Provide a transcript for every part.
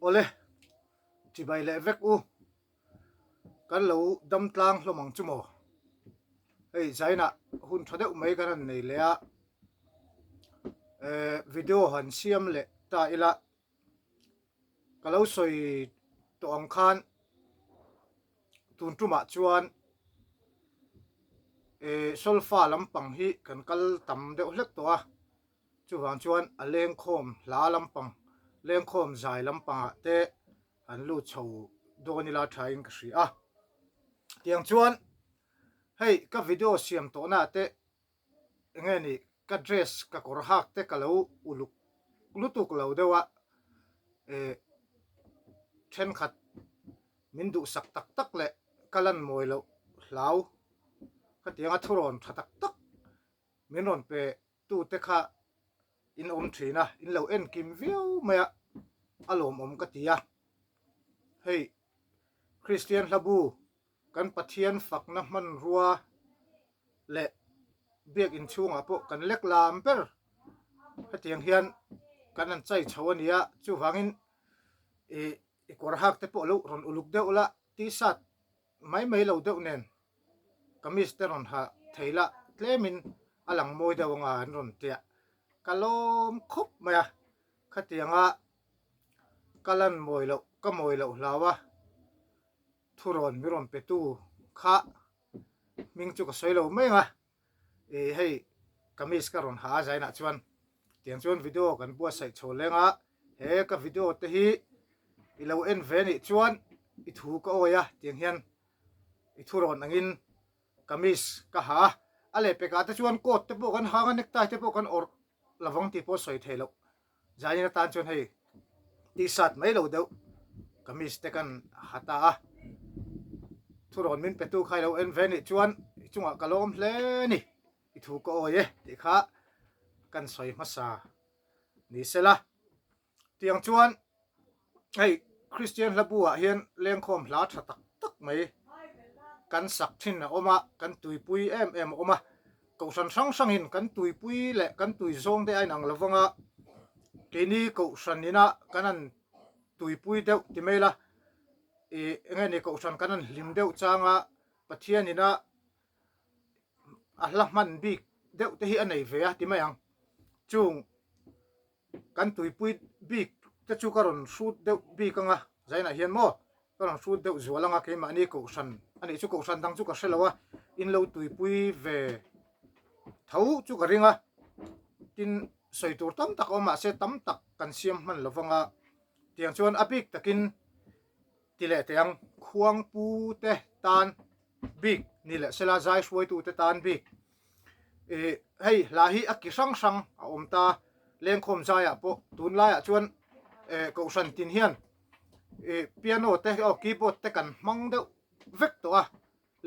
ole chỉ bay lệ vek u kan lo dam tlang lo mang chumo ei zaina hun thadeu mai kan nei le a video han siam le ta ila kalau soi to ang khan tun tuma chuan solfa lampang hi kan kal tam deuh hlek to a chuwang chuan a lengkhawm hla lampang lengkhawm zai lampang te an lu chho donila thain ka hri a tiang chuan hei ka video siam to na te nge ni ka dress ka kor hak te ka lo uluk lutuk lo dewa then khat min du sak tak tak le kalan moi lo hlau ka tianga thuron thatak tak min ron pe tu te kha in om thina in lo en kim viau maya alom om ka tia hei Christian labu kan pathian fakna man ruwa le biak in chunga po kan lek lam per hatiang hian kan an chai chawania chu wangin e kor hak te po lo ron uluk deuh la ti sat mai lo deuh nen kamis te ron ha theila tlemin alang moi deuh nga an ron tia kalom khop maya khatianga kalan moi lo hlawa thuron miron petu kha ming chu ka soilo mai nga hei kamis ka ron ha zaina chuan tiang chuan video kan bua sai cholenga he ka video te hi ilo en veni chuan I thu ka oya tiang hian I thuron angin kamis ka ha ale pe ka te chuan kot te po kan hanga necktie te po kan or lawang ti po soi thelo zaina tan chuan hei ti sat mai lo deuh kamis te kan hata a thuron min petu khai lo en veni chuan chunga kalom hle ni I thu ka oye ti kha kan soi masa ni sela tiang chuan hei Christian labua hian lengkhawm hla tha tak tak mai kan sak thin na oma kan tuipui em oma ko san sang in kan tuipui le kan tui zong te ai nang lawanga kini ko sanina kanan tuipui deuh ti mela nge ni ko san kanan lim deuh changa pathianina ahlahman bik deuh te hi anei ve a ti mayang chung kan tuipui bik te chu karon shoot deuh bik anga zaina hian mo karon shoot deuh zualanga ke ma ni ko san ani chu ko san dang chu ka hrelowa in lo tuipui ve thau chu ka ringa tin soitur tam tak oma se tam tak kan siam man lawanga tiang chuan apik takin tile teang Khuangpu te tan bik ni le sela zai suai tu te tan bik hei la hi a ki sang a om ta lengkhawm zaya po tun la ya chuan ko san tin hian piano te keyboard te kan mang deuh vek to a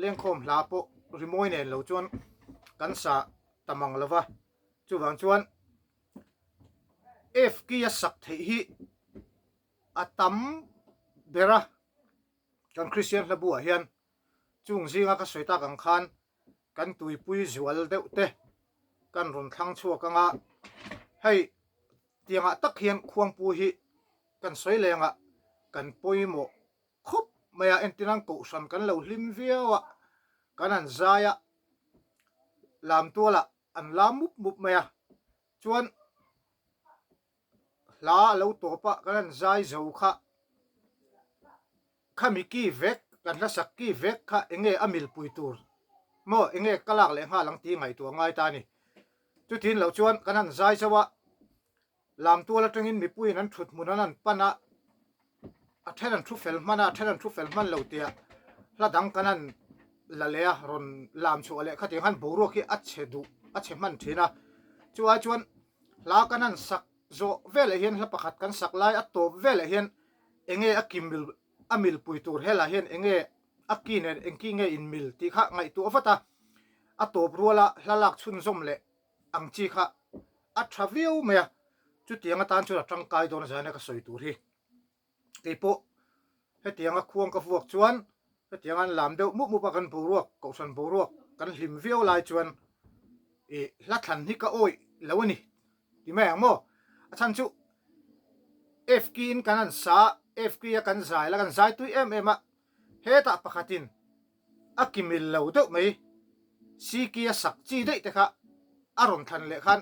lengkhawm hla po rimoi nen lo chuan kan sa tamang lova chuwang chuan f ki a sak thei hi atam bera kan Christian labua hian chung zinga ka soita kang khan kan tuipui zual deuh te kan ron thlang chuak anga hei tianga tak hian Khuangpu hi kan soi lenga kan poimo khop maya entinang ko san kan lo hlim viawa kan an zaya lam tuala an lam mup maya chuan la lo topa kan an zai zo kha khami ki vek kan la sak ki vek kha enge amil puitur mo enge kalak le nga lang ti ngai tu ngai ta ni chu tin lo chuan kan an zai chawa lam tuala tengin mi pui nan thut munan an pana a thenan thu fel man lo tia la dang kanan la le ron lam chu ale khati han boro ki a che man thina chuan la kanan sak zo vele hian la pakhat kan sak lai a top vele hian enge a kimbil amil puitur hela hian enge akinen engki nge in mil ti kha ngai tu ofata a top ruala hlalak chhun zom le angchi kha a thaviu me chu tianga tan chu tangkai don zana ka soi tur hi keipo he tianga khuang ka vuak chuan he tianga lam deuh mu pa kan boruak ko san boruak kan hlim viau lai chuan la than hi ka oi lawani ti mai mo a chan chu f kin kanan sa f kia kan zai la kan zai tu em a heta pakhatin akimil lo deuh mai si kia sak chi dei te kha aron than le khan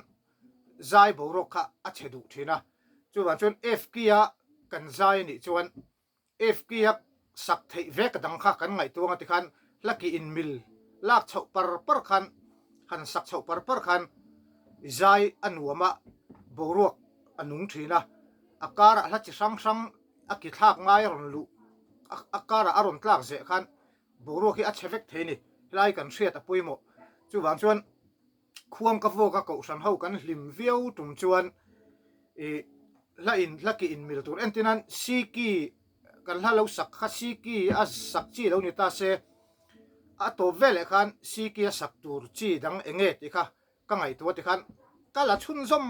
zai borok kha a chedu thina chuan chun f kia kan zai ni chuan f kia sak thei vek dang kha kan ngai tuanga ti khan laki in mil lak chho par khan han sak chho par khan zai anuama borok anung thina akara la chi sang aki thak ngai ron lu akara aron tlak ze khan borok hi a chevek theini lai kan hriat a puimo chuwang chuan khuang ka vo ka ko san ho kan hlim viau tum chuan e laki in mil tur entinan siki kan hla lo sak kha siki a sak chi lo ni ta se a to vele khan siki a sak tur chi dang enge ti kha ka ngai tu ti khan kala chhun zom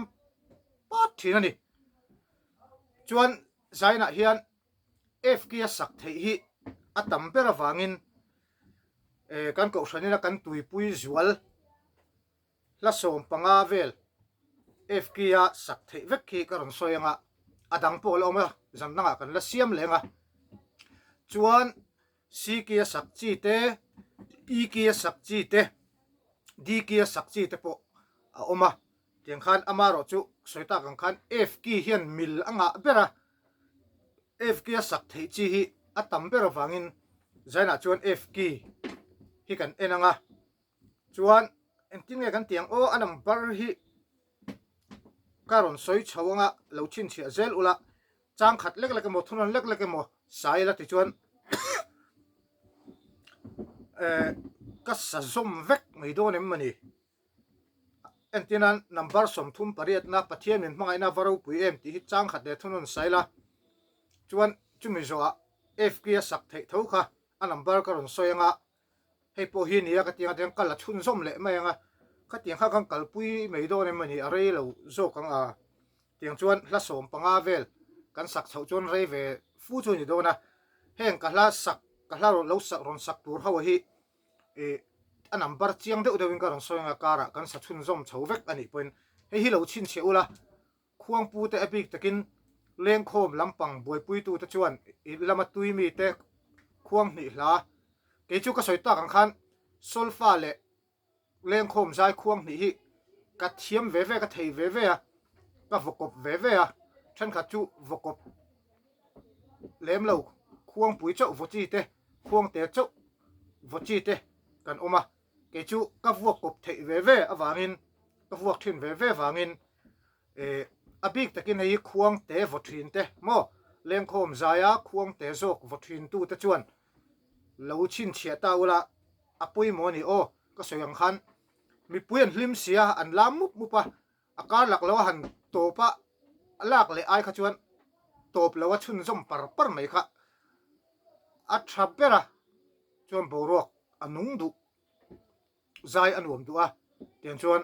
pat thina ni chuan zaina hian f kia sak thei hi a tampera wangin kan ko sanina kan tuipui zual la som panga vel f kia sak thei vek khi karon soyanga adang pol oma zamnanga kan la siam lenga chuan si kia sak chi te e kia sak chi te d kia sak chi te po a oma tiang khan amaro chu soita kan khan f ki hian mil anga bera f kia sak thei chi hi atam bera wangin zaina chuan f ki hi kan enanga chuan entinge kan tiang o anam bar hi karon soi chawanga lo chin chia zel ula chang khat lek mo thunan lek mo sai la ti chuan ka sa zum vek mai do nem mani entinan number som thum pariat na pathian min mangai na varo pui em ti hi chang khat de thunun sai la chuan chumi zoa f kia sak thei tho kha a number karon soyanga hei po hi nia ka tiang teng kala chhun zom le mai anga ka tiang kha kan kalpui mai do nem mani are lo zo kang a tiang chuan hla som panga vel kan sak chho chuan rei ve fu chu ni do na heng ka hla sak ka hla lo sak ron sak tur hawa hi a number chiang deuh deuhin karon soyanga kara kan sa chhun zom chho vek ani point hei hi lo chin che ula Khuangpu te apik takin lengkhawm lampang boipui tu te chuan lama tuimi te khuang ni hla ke chu ka soita kan khan solfa le lengkhawm zai khuang ni hi ka thiam ve ka thei ve a ka vokop ve a than kha chu vokop lem lo Khuangpui chau vochi te khuang te chau vochi te kan oma ke chu ka vokop thei ve awangin ka vok thin ve wangin abik takin hei khuang te vothin te mo lengkhawm zaya khuang te zok vothin tu te chuan lo chin chia ta ula apui mo ni o ka soyang khan mi puan hlim sia an lam mupa akar lak lo han topa alak le ai kha chuan top lo wa chhun zom par mai kha a thrapera chuan borok anung du zai anuam du a tiang chuan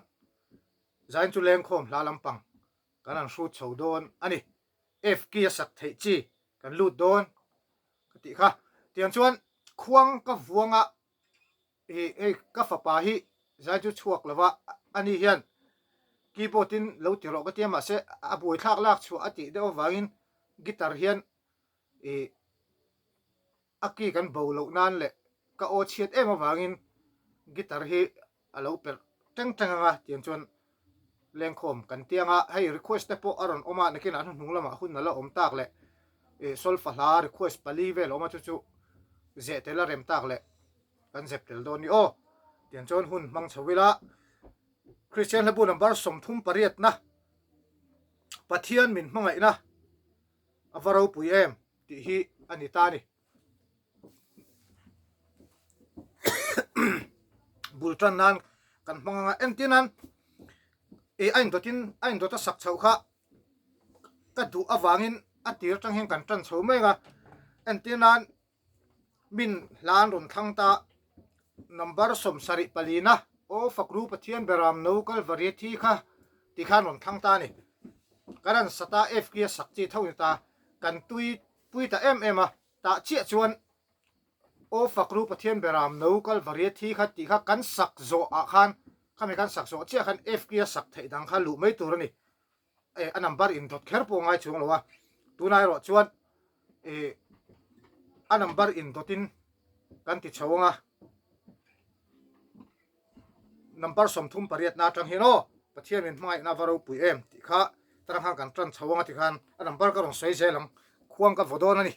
zain chu lengkhawm hla lampang kan an hru chho don ani f kia sak thei chi kan lut don ti kha tiang chuan khuang ka vuanga ka fapa hi zai chu chuak lawa ani hian keyboardin lo ti ro ka tiama se a bui thak lak chu ati de wangin guitar hian aki kan bolo nan le ka o chiat em awangin guitar hi alo per teng anga tiang chuan lengkhawm kan tianga hei request te po aron oma nakin an hnung lama hun la om tak le solfa hla request pali vel oma chu ze te la rem tak le kan zep tel do ni o tiang chuan hun mang chawila Christian habu number som thum pariat na pathian min mangai na avaro pui em ti hi anita ni bultan nan kan manga entinan ain dota sak chau kha ka du awangin atir tang hen kan tran chho menga entinan min lan ron thangta number som sari palina o fakru pathian beram no kal variety kha ti khan ron thangta ni karan sata f kia sakchi thau ta kan pui ta em a ta chi chuan o fakru pathian beram no kal variety kha ti kha kan sak zo a khan khami kan sak zo chi khan f kia sak thei dang kha lu mai tur ni a number in dot kher po ngai chung lowa tunai ro chuan a number in dotin kan ti chawanga number som thum pariat na tang hino pathian min mai na varo pui em ti kha tarang hang kan tran chawanga ti khan a number ka rong soi zelang khuang ka vodon ani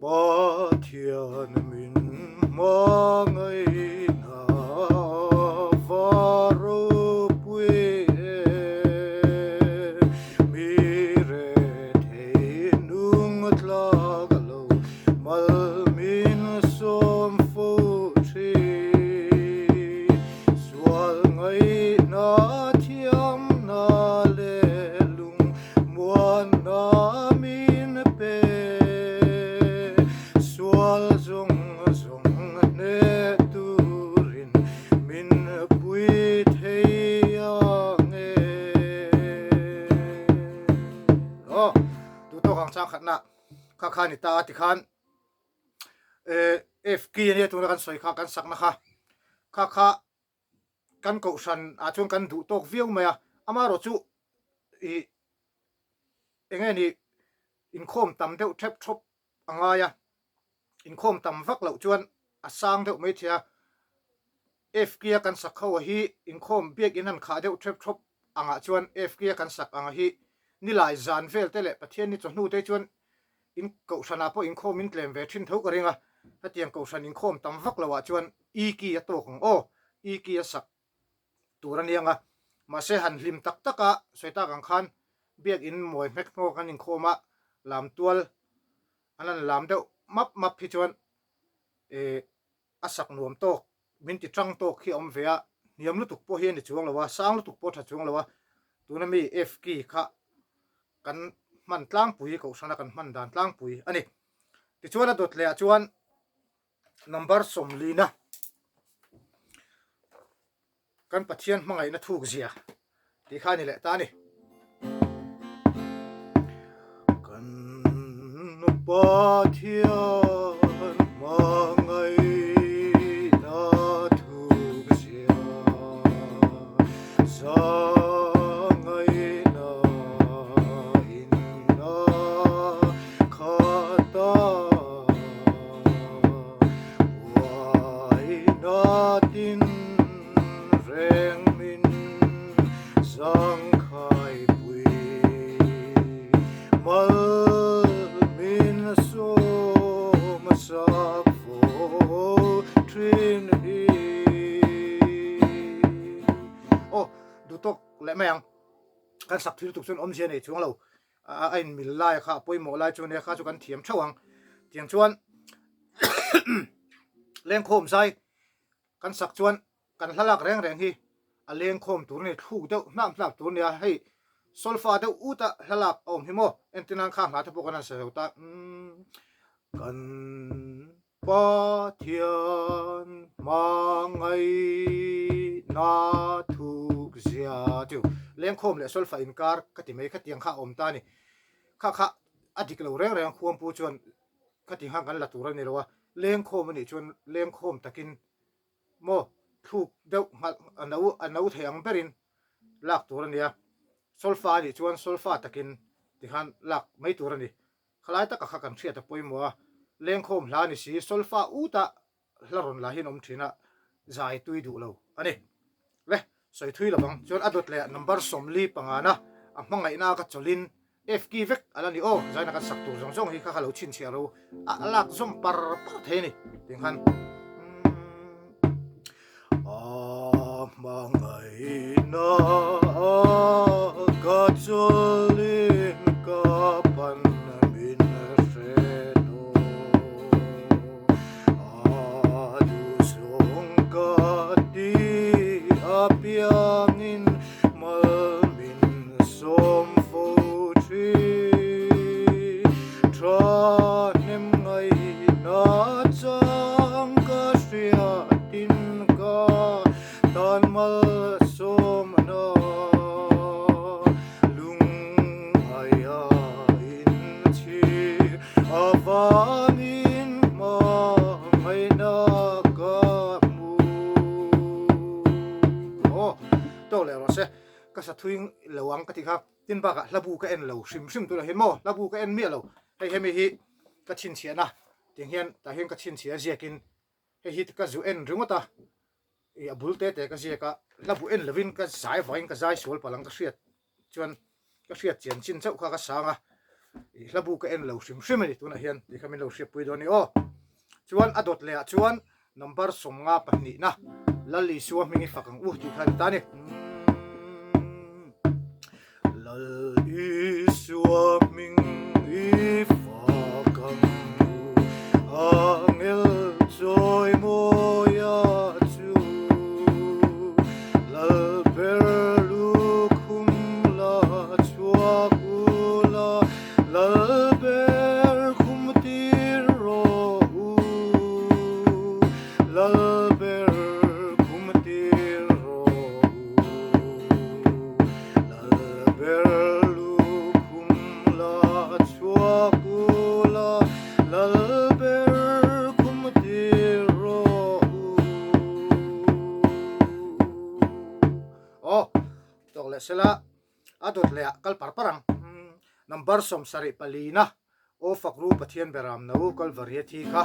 pathian min mangai na varo pui mi re the nung tlagalo mal min som fu thi sual ngai na thiam na le lung muan na min pe sual zong zong ne turin min pui theyang tu to kang chang khatna kha khani ta ti khan fk ne tu kan soi kha kan sakna kha kan ko san a chung kan du tok viu maya amaro chu i engeni in khom tam deuh thep thop angaya in khom tam vak lo chuan a sang deuh mai thia f kia kan sak khaw hi in khom biak in han kha deuh thep thop anga chuan f kia kan sak anga hi nilai zan vel tele pathian ni chonu te chuan in ko sana po in khom in tlem ve thin tho ka ringa hatiang ko san in khom tam vak lawa chuan i ki a to khong o i ki a sak turanianga ma se han hlim tak taka soita kang khan biak in moi mek ngo kan in khoma lam tual anan lam deuh map hi chuan asak nuam to min ti tang to khi om vea niam lu tuk po hian ni chuang lawa sang lu tuk po tha chuang lawa tunami f ki kha kan man tlang pui ko sana kan man dan tlang pui ani ti chuan a dot le a chuan number som lina kan pathian mangai na thuk zia ti khani le ta ni kan pathian mangai na thuk zia sangai na in na khata wai na tin reng min sang khai pui mal min so ma sak fo trin hi o du tok le mayang kan sak thil tuk chun om jen ei chung lo a in mil lai kha poi mo lai chu ne kha chu kan thiam thawang tiang chuan lengkhawm sai kan sak chuan kan hlalak reng reng hi a lengkhawm tur ni thu deuh nam tur nia hei solfa deuh uta hlalak om himo entinan kha ma thapo kan sa ta kan pathian mangai na thuk zia chu lengkhawm le solfa in kar kati mai khatiang kha om ta ni kha adik lo reng reng Khuangpu chuan khati hang kan la tur ani lowa lengkhawm ani chuan lengkhawm takin mo thuk deuh anau theyang berin lak tur ania solfa ni chuan solfa takin ti khan lak mai tur ani khalai ta ka kan thria ta poimo lengkhawm hla ni si solfa uta hlaron la hin om thina zai tui du lo ani le soi thui lawang chuan adot le number somli pangana a hmangai na ka cholin fk vek alani o zaina kan sak tur zong zong hi kha khalo chin chia ro alak zum par the ni ting khan mangai na ka cholin ka pan min redo adu song ka ti apiangin mal min som fo tri tra nem ngai na chang ka hriat tin ka tan mal som na lung aya in chi avanin ma ngai na ka mu to le ro se ka sa thuing lawang ka ti kha tin ba ka labu ka en lo sim tu la he mo labu ka en mi lo hei hemi hi ka chin chia na ting hian ta hian ka chin chia ziakin hei hi ka zu en ringota i abul te ka ziaka labu en lovin ka zai vain ka zai sol palang ka hriat chuan ka hriat chian chin chau kha ka sanga i labu ka en lo sim ni tuna hian ti khamin lo hriat pui do ni o chuan adot le a chuan number som nga pahni na lali suwa mingi fakang ti khan ta ni lali suwa mingi fakang angel joy moya chu lal berlu kum la chua kula lal ber kum tiro lal ber kum tiro lal berlu kum la chua kula lal le sela adot le kal parang number som sari palina o fakru pathian beram no kal variety kha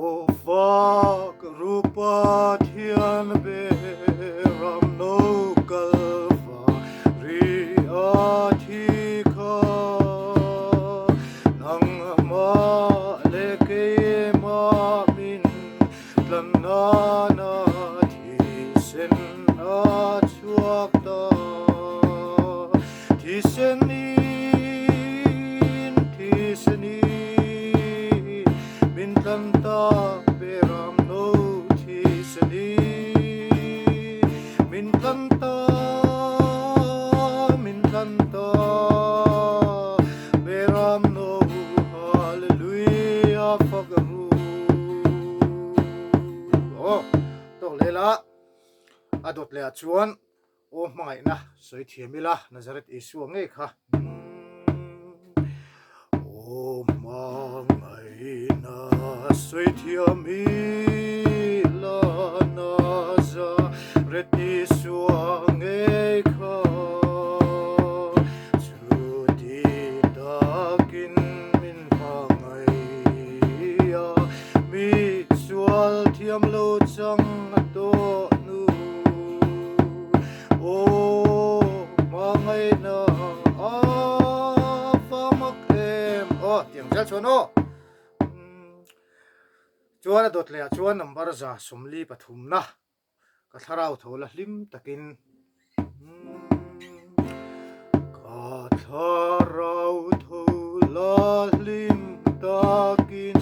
o fakru pathian beram no kal variety kha nang ma le ke ma min tlanana thi sen chuakta thisenin min tanta beram no thisenin min tanta beram no hallelujah fagaru to lela adot le chuan o mangai na soi thiamila nazaret isu ngei kha o mangai na soi thiamila nazaret isu ngei kha chuti takin min mangai ya mi sual thiam lo chang to tiang jal chuan o chuan adot le chuan number za somli pathum na ka tharau thola hlim takin ka tharau thola hlim takin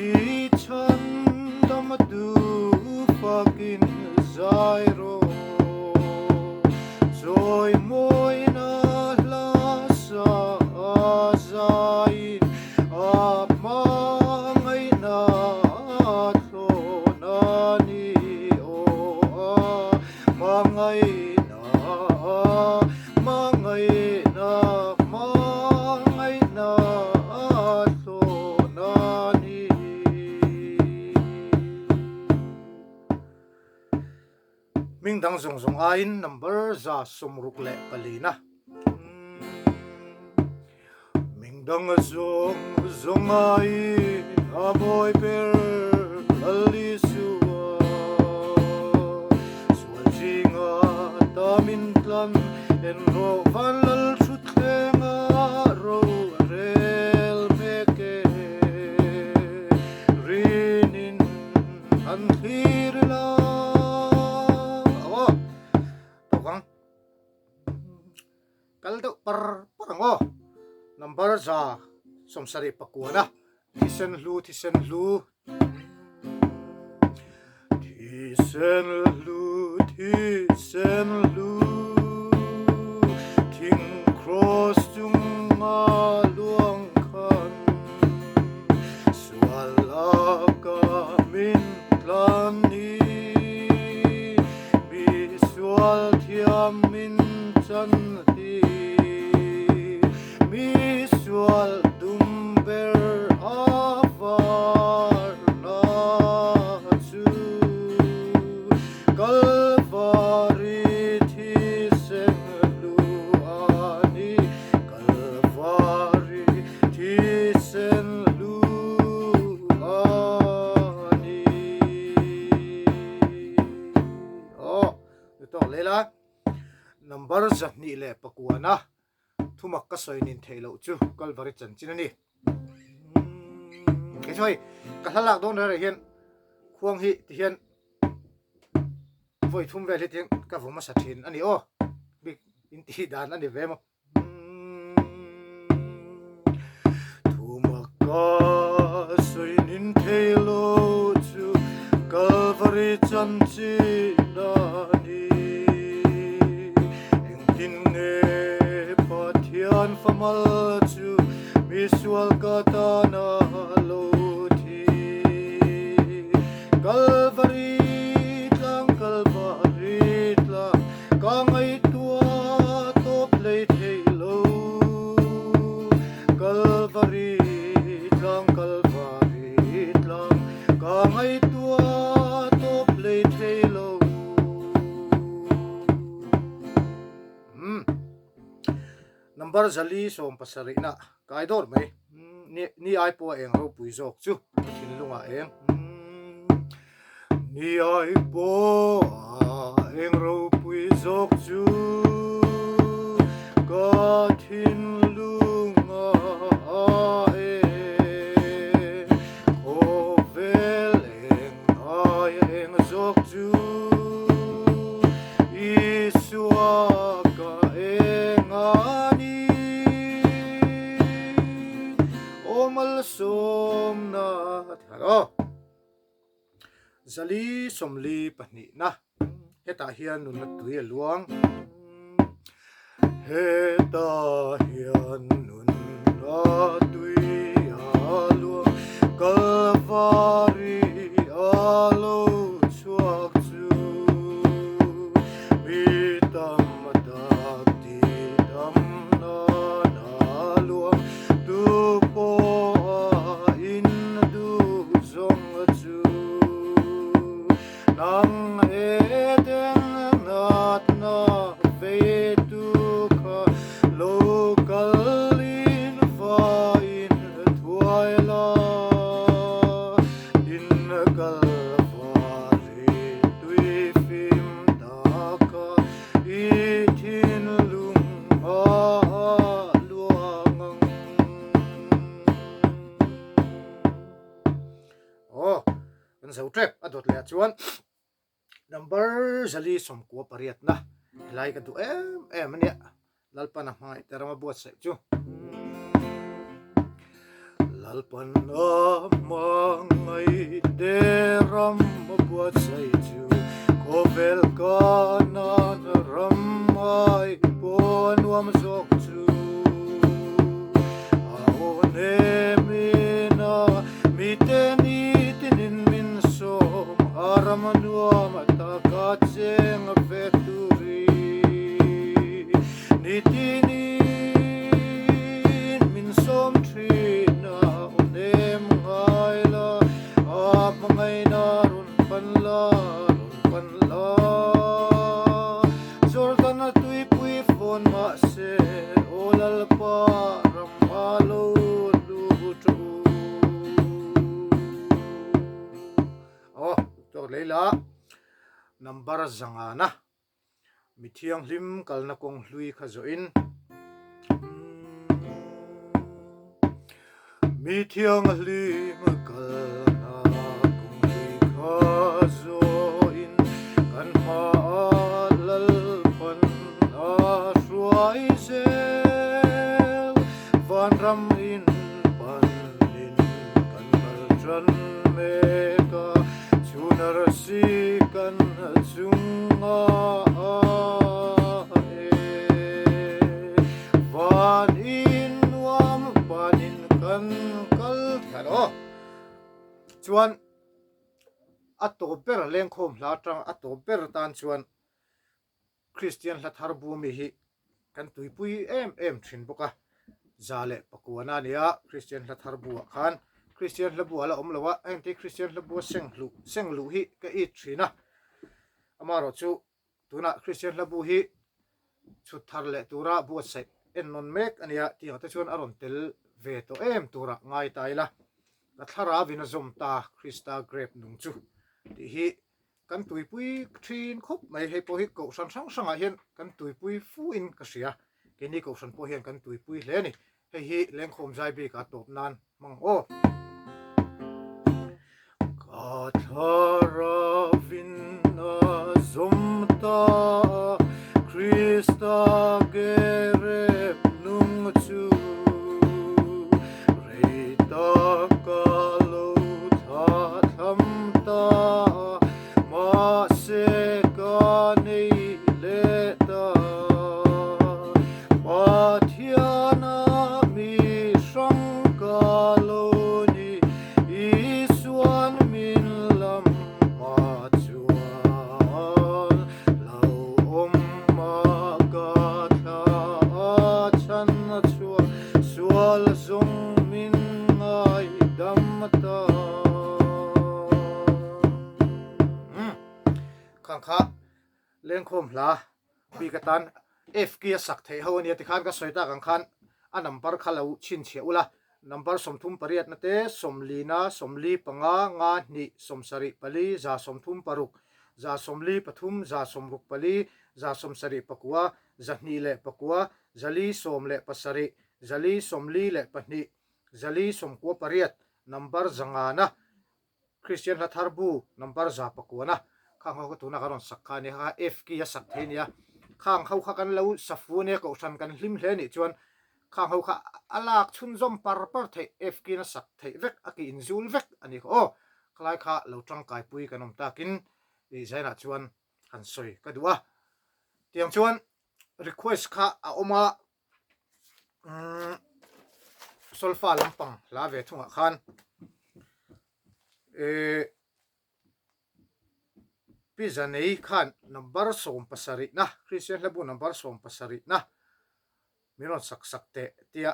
I chan dam du fakin zairo joy moi na la sa zain mangai na thona ni o mangai na thona ni ming dang zong ain number za somruk le palina dang zong ai amoy per ali suwa sual jinga tamin tlan en ro van lal chut lenga ro rel meke rinin an thir la to kang kal do parango number za somsari pakuana thisen lu thisen lu king cross junga luang khan swala ka min plani visual thiam min chan visual dumber avar na chu kalva zat ni le pakuana thumak ka soinin theilo chu kalvari chan chinani cái thôi cả lạc đôn ra hiện khuang hi thì hiện voi thum về thì tiếng cả vùng mà sát hin anh ô bị in ti đàn anh về mà thumak ka soinin theilo chu kalvari chan chinani engkin nge pathian famal chu visual katana Calvary tlang ka ngay tua top late halo Calvary tlang ka ngay tua top late halo number zali som pasari na kaidor mai ni ai po eng ro pui jok chu thin lunga eng ni ai po eng ro pui jok chu ka thin lunga eng ko vel eng ai eng jok chu isua ka eng ani omal som na tharo zali somli pani na heta hian nun na tui luang heta hian nun na tui luang kalvari alo chuak chu mi tam dak ti tam na luang tu po in du zong chu nang edeng nat na ve tu ka local in fa in thuaila in kalvari tui phim ta ka I thin lung luang oh kan sau trap adot le chuan number zali som ko pariat na lai ka tu em ania lalpan na mai terama buat sai chu lalpan na mangai deram buat sai chu kovel kana ramai pon wam zok chu aone mina miteni tinin min som aramanua matakacheng veturi nitinin min som trina onem ngaila apangay narun panla Jordan na tui pui fon ma se olal pa ramalo lubutu oh to leila number zangana mithiang lim kalna kong hlui khazoin mithiang lim kalna kong hlui khazoin kan ma lal pan asruai sel van ram in pan in kan baltran meka chunar si kan chunga van in wam panin kan kal tharo chuan atoper lengkhawm hlatang atoper tan chuan Christian hlathar bumi hi kan tuipui em thin boka zale pakuana nia Christian hlathar buwa khan Christian hlabuwa la omlawa anti Christian hlabuwa senglu hi ka I thina amaro chu tuna Christian hlabu hi chu tharle tura buat sai ennon mek ania ti hata chuan aron tel ve to em tura ngai taila la thara vina zom ta Krista grep nung chu ti hi kan tuipui thin khop mai he po hi ko san sang sanga hian kan tuipui fu in ka sia ke ni ko san po hian kan tuipui hle ni hei hi lengkhawm zai bi ka top nan mang o ka tharavin azumta Krista gerep nung chu reita kalau tha thamta ma se ka nei le ta pathiana mi sang kaloni isuan min lam ma chuan lo om ma ka tha chan chua sual zong min ngai dam ta khang kha lengkhawm hla bi ka tan f kia sak thei ho ania ti khan ka soita kang khan a number khalo chin che ula number somthum pariat na te somlina somli panga nga ni somsari pali za somthum paruk za somli pathum za somruk pali za somsari pakua zahni le pakua zali som le pasari zali somli le pahni zali somkwa pariat number zangana Christian la tharbu number za pakuana khang ho tu na karon sakha ni ha f ki ya sak thenia khang ho kha kan lo safu ne ko san kan hlim hle ni chuan khang ho kha alak chun zom par the f ki na sak the vek aki inzul vek ani ko klai kha lo tang kai pui kanom takin e zaina chuan han soi ka duwa tiang chuan request kha a oma solfa lampang la ve thunga khan pizanei khan number som pasari na Christian labu number som pasari na miron sak sak te tia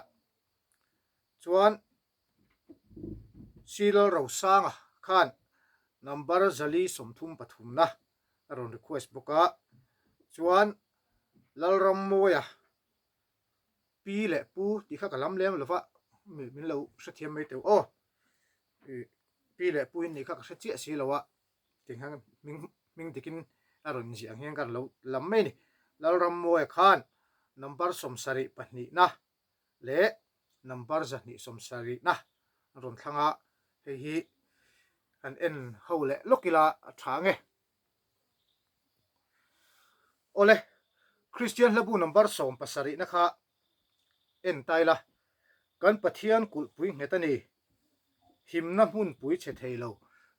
chuan silal ro sanga khan number zali somthum pathum na aron request boka chuan lalram moya pi le pu ti kha kalam lem lova min lo sathiam mai te o pi le pu ni kha ka chi si lowa ting hang ming tikin aron ji ang hian kan lo lam mai ni lalram moya khan number somsari pahni na le number zahni somsari na ron thanga hei hi an en ho le lokila thange ole Christian labu number som pasari na kha en taila kan pathian kul pui ngetani himna hun pui che theilo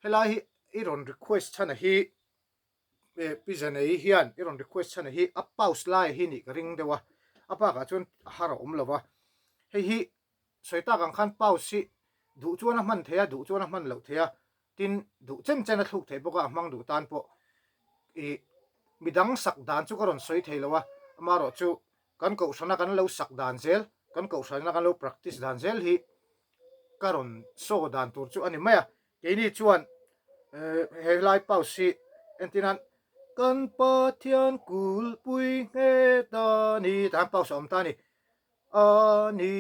helai iron request chana hi pizanei hian iron request chana hi a pause lai hi ni ring dewa apa ka chun haro omlova hei hi soita kang khan pause si du chuan a man theya du chuan a man lo theya tin du chen chen a thuk thei boka mang du tan po midang sak dan chu karon soi theilowa amaro chu kan ko sana kan lo sak dan zel kan ko sana kan lo practice dan zel hi karon so dan tur chu ani maya ke ni chuan helai pause si entinan kan pathian kul pui nge ta ni tan pause om ta ni ani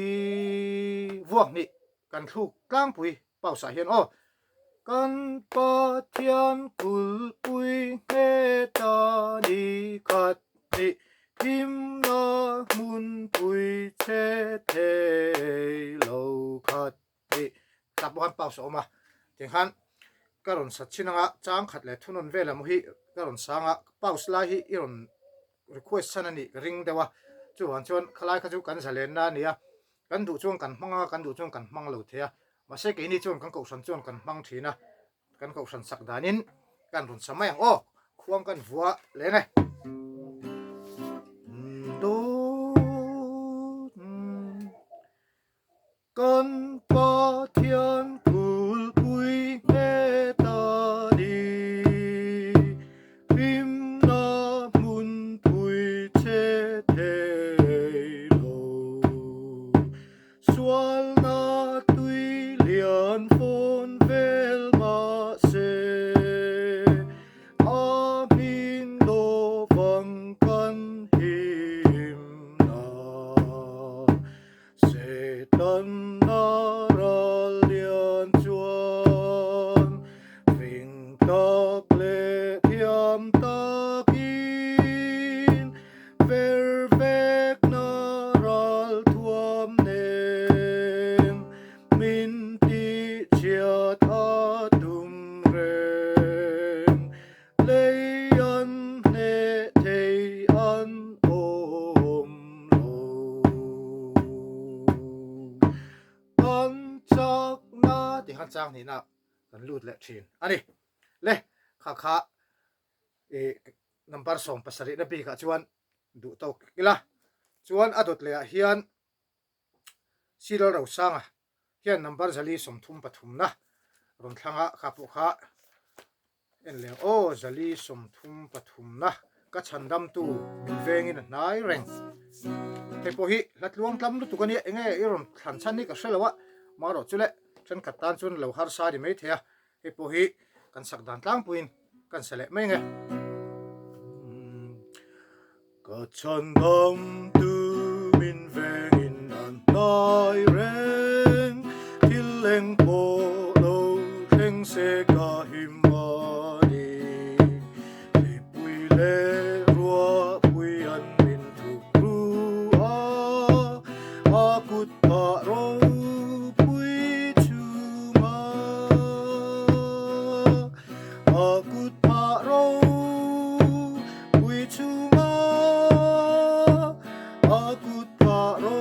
vuak ni kan thuk tlang pui pause hian o kan pathian kul pui nge ta ni khat ni him na mun pui che the lo khat ni tabuhan pause oma ting han karon sachinanga chang khat le thunon vela mo hi karon sanga pause la hi iron request sanani ring dewa chuan chuan khalai kha chu kan zalen na nia kan du chuan kan hmanga kan du chuan kan hmang lo thea ma se ke ni chuan kan ko san chuan kan hmang thina kan ko san sak danin kan run samai o khuang kan vua le nge do kan pathian kul pui nge ta ni him na mun pui che the lo sual na tui lian phone vel ma se amin lo tak le thiam takin ver vek na ral thuam nem min ti chia tha tum rem leian ne thei an om lo kan chak na ti han chang ni na kan lut le thin ani le kha kha number som pasari na bi ka chuan du to kila chuan adot le hian sirol ro sanga hian number zali som thum pathum na ron thlanga kha pu kha en le o zali som thum pathum na ka chandam tu min vengin nai reng te po hi latluang tlam lu tu kan ye enge iron than chan ni ka selawa maro chule chen khatan chun lo har sa ri mai thea he po hi kan sak dan tlang puin kan sele mai nge ka chandam tu min vengin an nai reng thil leng po lo theng se ka himani le pui le rua pui an min thu ru a kut pa ro pui chu ma a kut pa ro pui chu ma a kut pa ro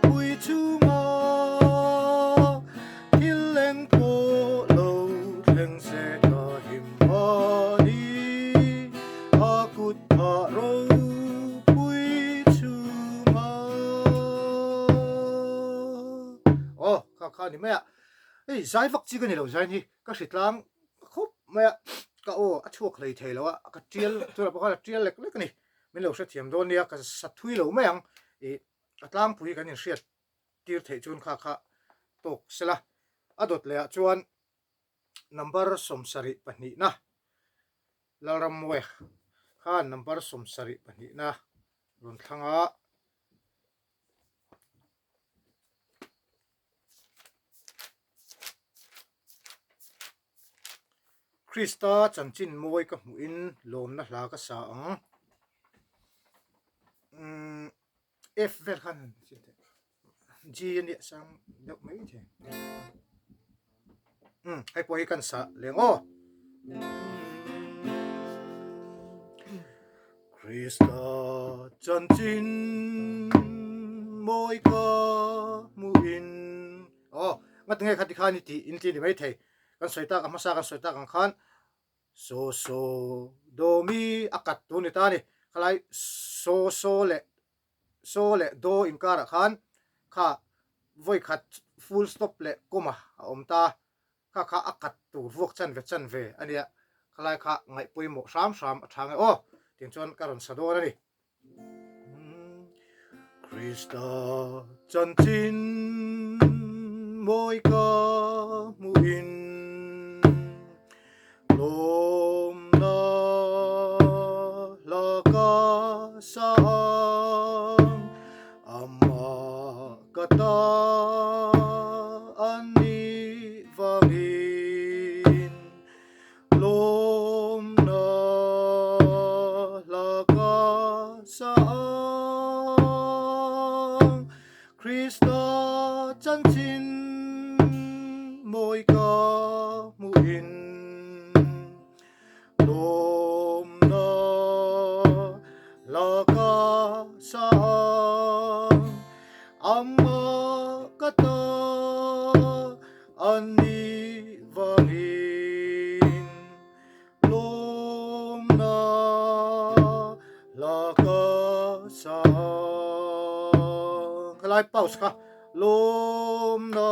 pui chu ma thil leng po lo theng se ka himani a kut pa ro pui chu ma ô kha kha ni mẹ ei zai vak chi kan ni lo zai ni ka hritlang khup mẹ ka o a chuak lei thei lo a ka tial tu la ka tial lek lek ni min lo hre thiam don nia ka sa thui lo mai ang atlang pui kan in hriat tir thei chun kha kha tok sela adot le chuan number som sari pahni na laram we kha number som sari pahni na ron thanga Krista chanchin moi ka mu in lom na hla ka sa ang F vel khan G ni sang dok mai the ai po hi kan sa lengo Krista chanchin moi ka mu in ngat nge khati khani ti in ti ni mai thei kan soita ka masa kan soita kan khan so do mi akat tu ni ta ni khalai so le do in kara khan kha voi khat full stop le koma om ta kha kha akat tu vok chan ve ania khalai kha ngai pui mo sam athang o tin chon karon sador ani Krista chanchin moi ka mu in lom na la ka sang ama kata ani vangin lom na la ka sang Krista chanchin moi ka mu in lom na la ka sang amma kata ani vangin lom na la ka sang kalai pause ka lom na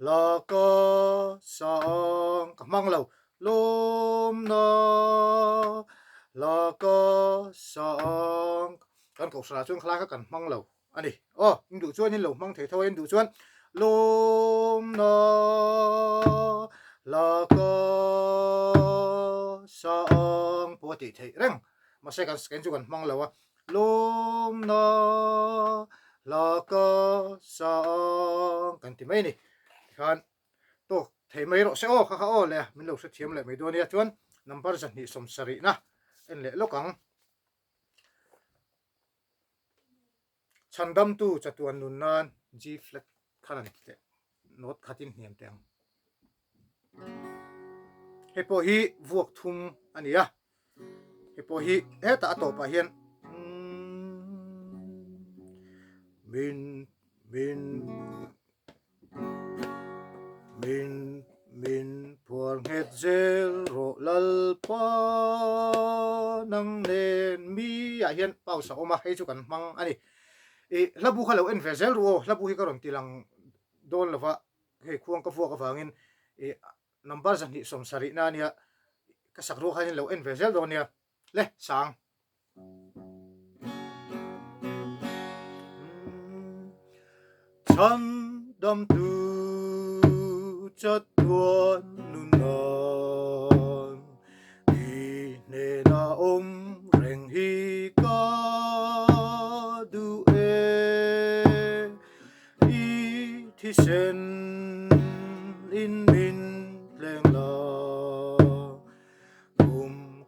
la ka sang ka mang lo lom na la ka sang kan ko sra chuan khala ka kan mang lo ani in du chuan in lo mang thei thoi in du chuan lom na la ka sang po ti thei reng ma se kan sken chu kan mang lo lom na la ka sang kan ti mai ni khan to thei mai ro se o kha o le min lo se thiam le mai do nia chuan number zan hi som sari na en le lokang chandam tu chatuan nun nan G flat khanan te note khatin hniam teng hepo hi vuak thum ania hepo hi eta to pa hian min min min min puar het zel ro lal pa nang nen mi a hian pausa oma hei chu kan mang ani e labu khalo en vezel ro labu hi karon tilang don lova he khuang ka fuak awangin e number zan hi som sari na nia ka sak ro khain lo en vezel do nia le sang chan dam tu chatuan nun nan i ne na reng hi ka du e i thi sen in min leng la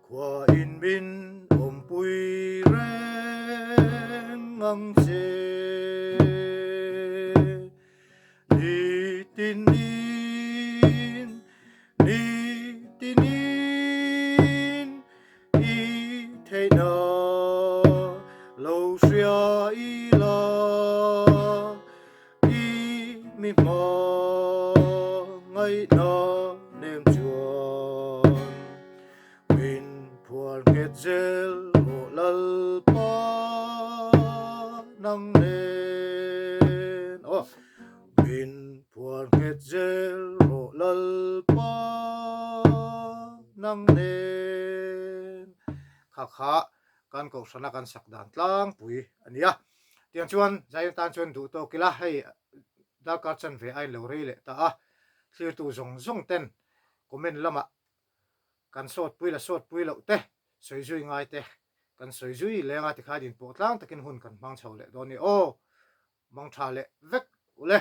khwa in min pui reng ngang che kha kan ko sana kan sakdan tlang pui ania tiang chuan zai tan chuan du to kila hei dal ka chan ve ai lo re le ta a thlir tu zong zong ten comment lama kan sot pui lo te soi zui ngai te kan soi zui lenga ti kha din po tlang takin hun kan mang chho le do ni o mang tha le vek ule